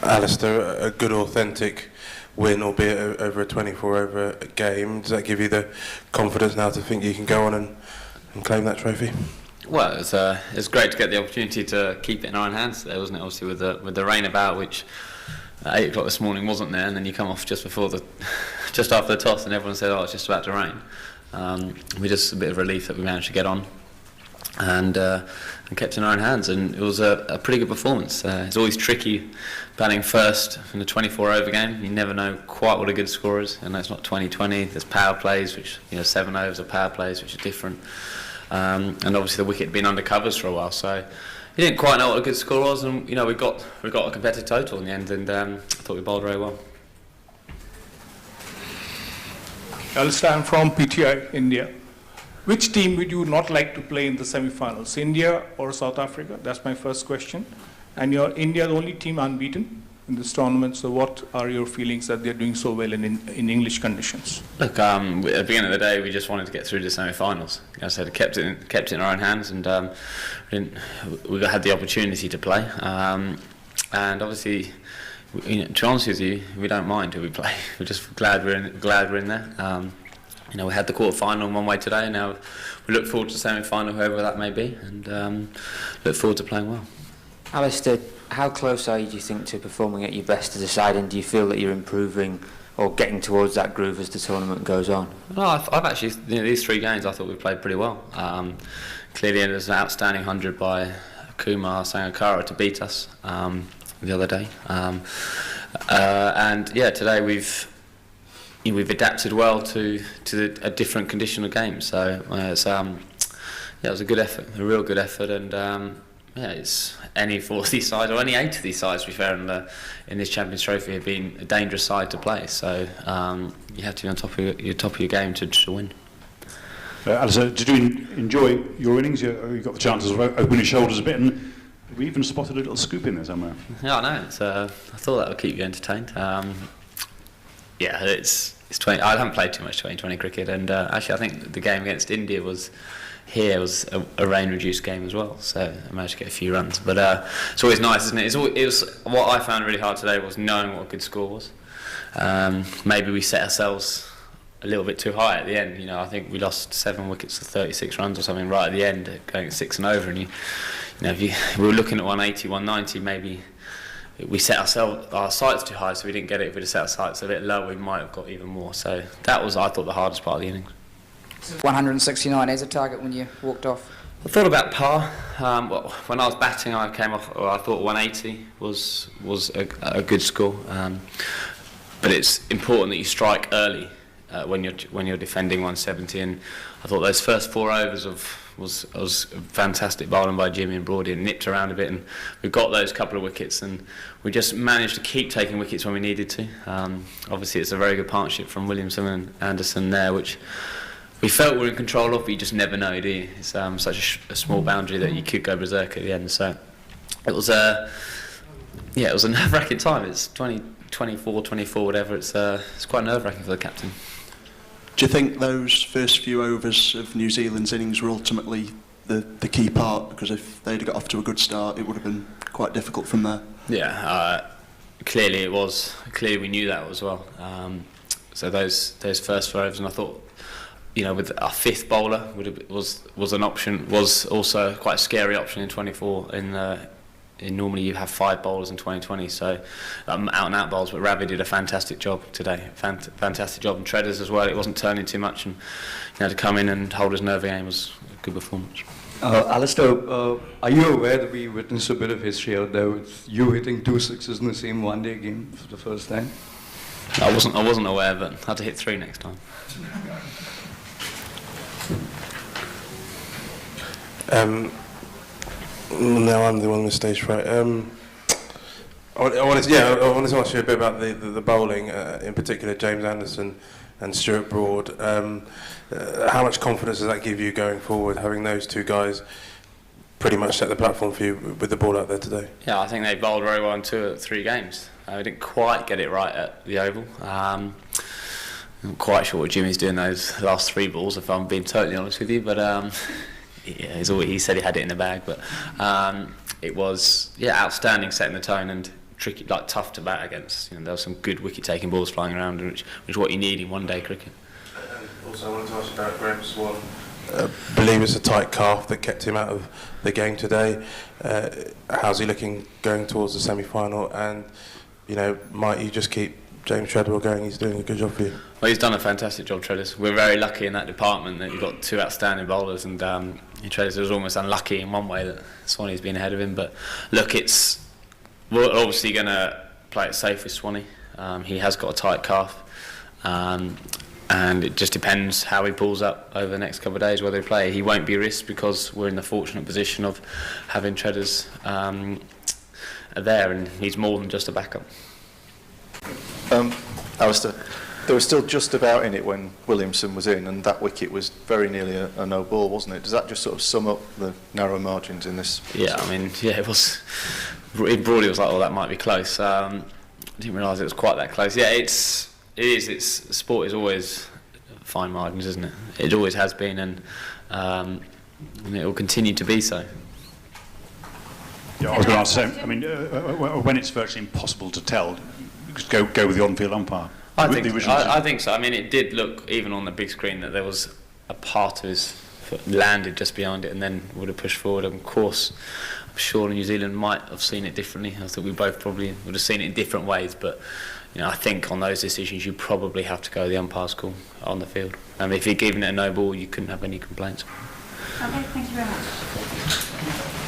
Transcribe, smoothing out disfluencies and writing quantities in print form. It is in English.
Alastair, a good authentic win, albeit over a 24-over game. Does that give you the confidence now to think you can go on and claim that trophy? Well, it's great to get the opportunity to keep it in our own hands there, wasn't it? Obviously with the rain about, which at 8 o'clock this morning wasn't there, and then you come off just after the toss and everyone said, oh, it's just about to rain. We just a bit of relief that we managed to get on and kept it in our own hands, and it was a pretty good performance. It's always tricky batting first in a 24-over game. You never know quite what a good score is, and it's not 20-20. There's power plays, which 7 overs of power plays, which are different. And obviously the wicket had been under covers for a while, so you didn't quite know what a good score was, and we got a competitive total in the end, and I thought we bowled very well. Alastair, I'm from PTI, India. Which team would you not like to play in the semi-finals, India or South Africa? That's my first question. And India, the only team unbeaten in this tournament, so what are your feelings that they're doing so well in English conditions? Look, at the beginning of the day, we just wanted to get through to the semi-finals. As I said, kept it in our own hands, and we had the opportunity to play. And obviously, to be honest with you, we don't mind who we play. We're just glad we're in there. We had the quarter-final in one way today. Now we look forward to the semi-final, whoever that may be, and look forward to playing well. Alastair, how close are you, do you think, to performing at your best to deciding? Do you feel that you're improving or getting towards that groove as the tournament goes on? No, I've actually, these 3 games I thought we played pretty well. Clearly there was an outstanding 100 by Kumar Sangakkara to beat us the other day. And yeah, today we've adapted well to a different conditional game. So it was a good effort, a real good effort, and it's any 4 of these sides, or any 8 of these sides, to be fair, in this Champions Trophy have been a dangerous side to play. So you have to be on top of your game to win. Alastair, did you enjoy your innings? You got the chances of opening your shoulders a bit, and we even spotted a little scoop in there somewhere. Yeah, I know. I thought that would keep you entertained. Yeah, it's 20. I haven't played too much 2020 cricket, and actually I think the game against India was a rain-reduced game as well, so I managed to get a few runs. But it's always nice, isn't it? It was what I found really hard today was knowing what a good score was. Maybe we set ourselves a little bit too high at the end. I think we lost 7 wickets to 36 runs or something right at the end, going 6 and over. And if we were looking at 180, 190, maybe we set our sights too high, so we didn't get it. If we'd have set our sights a bit low, we might have got even more. So that was, I thought, the hardest part of the innings. 169 as a target when you walked off? I thought about par. When I was batting, I came off. I thought 180 was a good score. But it's important that you strike early when you're defending 170. And I thought those first 4 overs was fantastic bowling by Jimmy and Broady, and nipped around a bit, and we got those couple of wickets, and we just managed to keep taking wickets when we needed to. Obviously, it's a very good partnership from Williamson and Anderson there, which we felt we were in control of, but you just never know, do you? It's such a small boundary that you could go berserk at the end. So it was a nerve-wracking time. It's 24, whatever. It's quite nerve-wracking for the captain. Do you think those first few overs of New Zealand's innings were ultimately the key part? Because if they'd got off to a good start, it would have been quite difficult from there. Yeah, clearly it was. Clearly we knew that as well. So those first 4 overs, and I thought, with our 5th bowler was an option, was also quite a scary option in 24. Normally you have 5 bowlers in 2020, so out and out bowls. But Ravi did a fantastic job today, fantastic job, and Treaders as well. It wasn't turning too much, and to come in and hold his nerve again was a good performance. Alastair, are you aware that we witnessed a bit of history out there with you hitting 2 sixes in the same one-day game for the first time? I wasn't aware, but I had to hit 3 next time. Now I'm the one with stage fright. I wanted to ask you a bit about the bowling, in particular James Anderson and Stuart Broad. How much confidence does that give you going forward, having those 2 guys pretty much set the platform for you with the ball out there today? Yeah, I think they bowled very well in 2 of the 3 games. We didn't quite get it right at the Oval. I'm not quite sure what Jimmy's doing those last 3 balls, if I'm being totally honest with you, but he said he had it in the bag. But it was outstanding setting the tone and tricky, like tough to bat against. You know, there were some good wicket-taking balls flying around, which is what you need in one-day cricket. Also, I wanted to ask you about Graham Swan. I believe it's a tight calf that kept him out of the game today. How's he looking going towards the semi-final? And, you know, might you just keep James Treadwell going? He's doing a good job for you. Well, he's done a fantastic job, Treaders. We're very lucky in that department that you've got two outstanding bowlers, and Treaders was almost unlucky in one way that Swanee's been ahead of him. But look, we're obviously going to play it safe with Swanee. He has got a tight calf. And it just depends how he pulls up over the next couple of days, whether he play. He won't be risked because we're in the fortunate position of having Treaders there, and he's more than just a backup. Alastair, they were still just about in it when Williamson was in, and that wicket was very nearly a no ball, wasn't it? Does that just sort of sum up the narrow margins in this? Yeah, I mean, yeah, it was. In Broadie, it was like, oh, that might be close. I didn't realise it was quite that close. Yeah, it is. Sport is always fine margins, isn't it? It always has been, and it will continue to be so. Yeah, I was going to ask the same. I mean, when it's virtually impossible to tell, just go with the on-field umpire. I think so. I mean, it did look, even on the big screen, that there was a part of his foot landed just behind it and then would have pushed forward. And of course, I'm sure New Zealand might have seen it differently. I think we both probably would have seen it in different ways, but you know, I think on those decisions you probably have to go the umpire's call on the field. If you're giving it a no ball, you couldn't have any complaints. Okay, thank you very much.